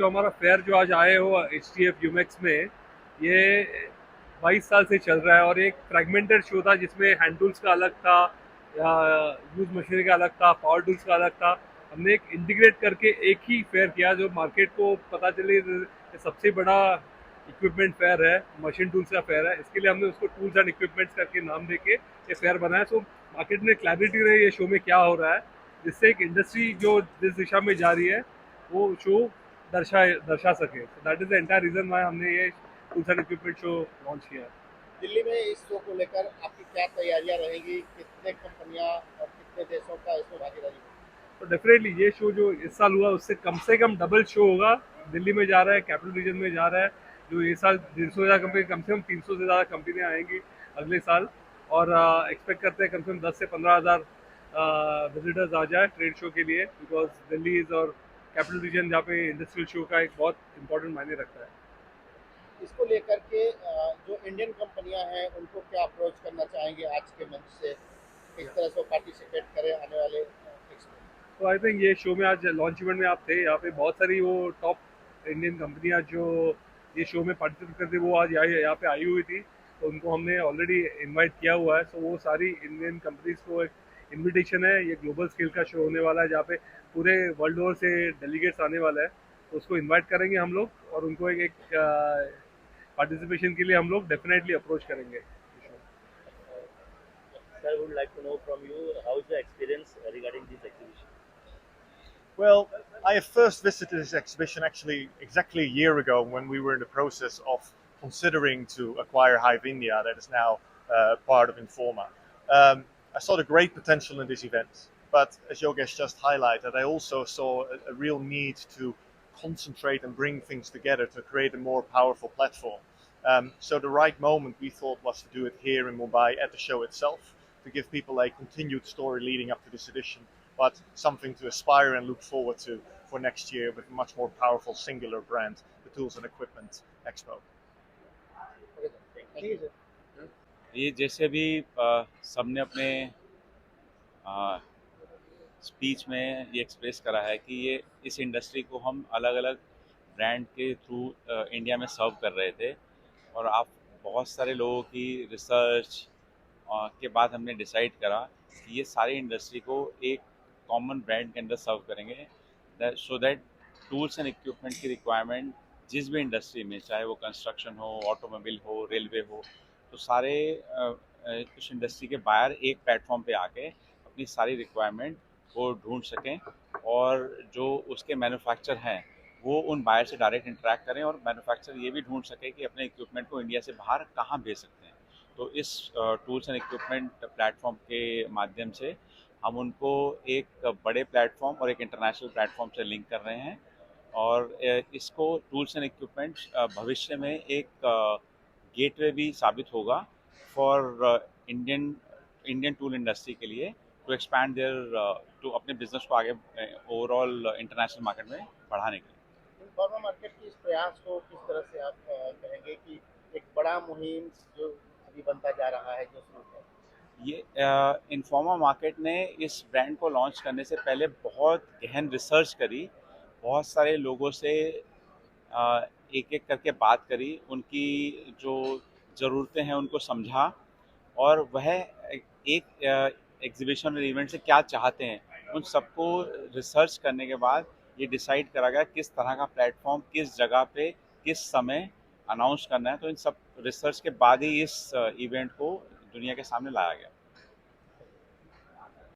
जो हमारा फेयर जो आज आए हो HTF यूमेक्स में, ये 22 साल से चल रहा है और एक फ्रेगमेंटेड शो था जिसमें हैंड टूल्स का अलग था, या यूज मशीनरी का अलग था, पावर टूल्स का अलग था। हमने एक इंटीग्रेट करके एक ही फेयर किया जो मार्केट को पता चले ये सबसे बड़ा इक्विपमेंट फेयर है, मशीन टूल्स का फेयर है। इसके लिए हमने उसको टूल्स एंड इक्विपमेंट्स करके नाम देके ये फेयर बनाया। सो मार्केट में क्लैरिटी रही ये शो में क्या हो रहा है, जिससे एक इंडस्ट्री जो जिस दिशा में जा रही है वो शो दर्शा सके। That is the entire reason why हमने ये tools and equipment show launch किया। दिल्ली में इस शो को लेकर आपकी क्या तैयारियां रहेंगी? कितने कंपनियां और कितने देशों का इसमें भागीदारी होगी? तो डेफिनेटली ये शो जो इस साल हुआ उससे कम डबल शो होगा। दिल्ली में जा रहा है, कैपिटल रीजन में जा रहा है। जो ये साल 150 से ज़्यादा कंपनी, कम से कम 300 से ज़्यादा कंपनियाँ आएंगी अगले साल। और एक्सपेक्ट करते हैं कम से कम 10 से 15 हज़ार विजिटर्स आ जाए ट्रेड शो के लिए, बिकॉज दिल्ली इज़ और कैपिटल रीजन जहाँ पे इंडस्ट्रियल शो का एक बहुत इंपॉर्टेंट मायने रखता है। इसको लेकर के जो इंडियन कंपनियां हैं उनको क्या अप्रोच करना चाहेंगे आज के मंच से? किस तरह से पार्टिसिपेट करें आने वाले एक्सपो? तो आई थिंक ये शो में आज लॉन्च इवेंट में आप थे, यहाँ पे बहुत सारी वो टॉप इंडियन कंपनियां जो ये शो में पार्टिसिपेट करती वो आज यहाँ पे आई हुई थी। तो उनको हमने ऑलरेडी इनवाइट किया हुआ है। सो वो सारी इंडियन कंपनीज को एक इनविटेशन है। ये ग्लोबल स्केल का शो होने वाला है जहाँ पे पूरे वर्ल्ड ओवर से डेलीगेट्स आने वाला है। तो उसको इन्वाइट करेंगे हम लोग और उनको एक पार्टिसिपेशन के लिए हम लोग डेफिनेटली अप्रोच करेंगे। Sir, would like to know from you how is the experience regarding this exhibition? Well, I first visited this exhibition actually exactly a year ago when we were in the process of considering to acquire Hive India, that is now part of Informa. I saw the great potential in this event, but as Yogesh just highlighted, I also saw a real need to concentrate and bring things together to create a more powerful platform. So the right moment we thought was to do it here in Mumbai at the show itself, to give people a continued story leading up to this edition, but something to aspire and look forward to for next year with a much more powerful singular brand, the Tools and Equipment Expo. ठीक है sir. ये जैसे भी सबने अपने speech में ये express करा है कि ये इस इंडस्ट्री को हम अलग अलग ब्रांड के थ्रू इंडिया में सर्व कर रहे थे। और आप बहुत सारे लोगों की रिसर्च के बाद हमने डिसाइड करा कि ये सारी इंडस्ट्री को एक कॉमन ब्रांड के अंदर सर्व करेंगे, so that tools and equipment की रिक्वायरमेंट जिस भी इंडस्ट्री में, चाहे वो कंस्ट्रक्शन हो, ऑटोमोबाइल हो, रेलवे हो, तो सारे उस इंडस्ट्री के बायर एक प्लेटफॉर्म पे आके अपनी सारी रिक्वायरमेंट वो ढूंढ सकें और जो उसके मैन्युफैक्चर हैं वो उन बायर से डायरेक्ट इंटरेक्ट करें और मैन्युफैक्चर ये भी ढूंढ सके कि अपने इक्विपमेंट को इंडिया से बाहर कहाँ भेज सकते हैं। तो इस टूल्स एंड इक्विपमेंट प्लेटफॉर्म के माध्यम से हम उनको एक बड़े प्लेटफॉर्म और एक इंटरनेशनल प्लेटफॉर्म से लिंक कर रहे हैं। और इसको टूल्स एंड इक्विपमेंट भविष्य में एक गेटवे भी साबित होगा फॉर इंडियन टूल इंडस्ट्री के लिए, टू एक्सपैंड देयर टू अपने बिजनेस को आगे ओवरऑल इंटरनेशनल मार्केट में बढ़ाने के लिए। इन्फॉर्मा मार्केट के इस प्रयास को किस तरह से आप कहेंगे कि एक बड़ा मुहिम जो अभी बनता जा रहा है, जो शुरू है? ये इन्फॉर्मा मार्केट ने इस ब्रांड को लॉन्च करने से पहले बहुत गहन रिसर्च करी, बहुत सारे लोगों से एक एक करके बात करी, उनकी जो ज़रूरतें हैं उनको समझा और वह एक एग्जीबिशन और इवेंट से क्या चाहते हैं उन सबको रिसर्च करने के बाद ये डिसाइड करा गया किस तरह का प्लेटफॉर्म किस जगह पे किस समय अनाउंस करना है। तो इन सब रिसर्च के बाद ही इस इवेंट को दुनिया के सामने लाया गया।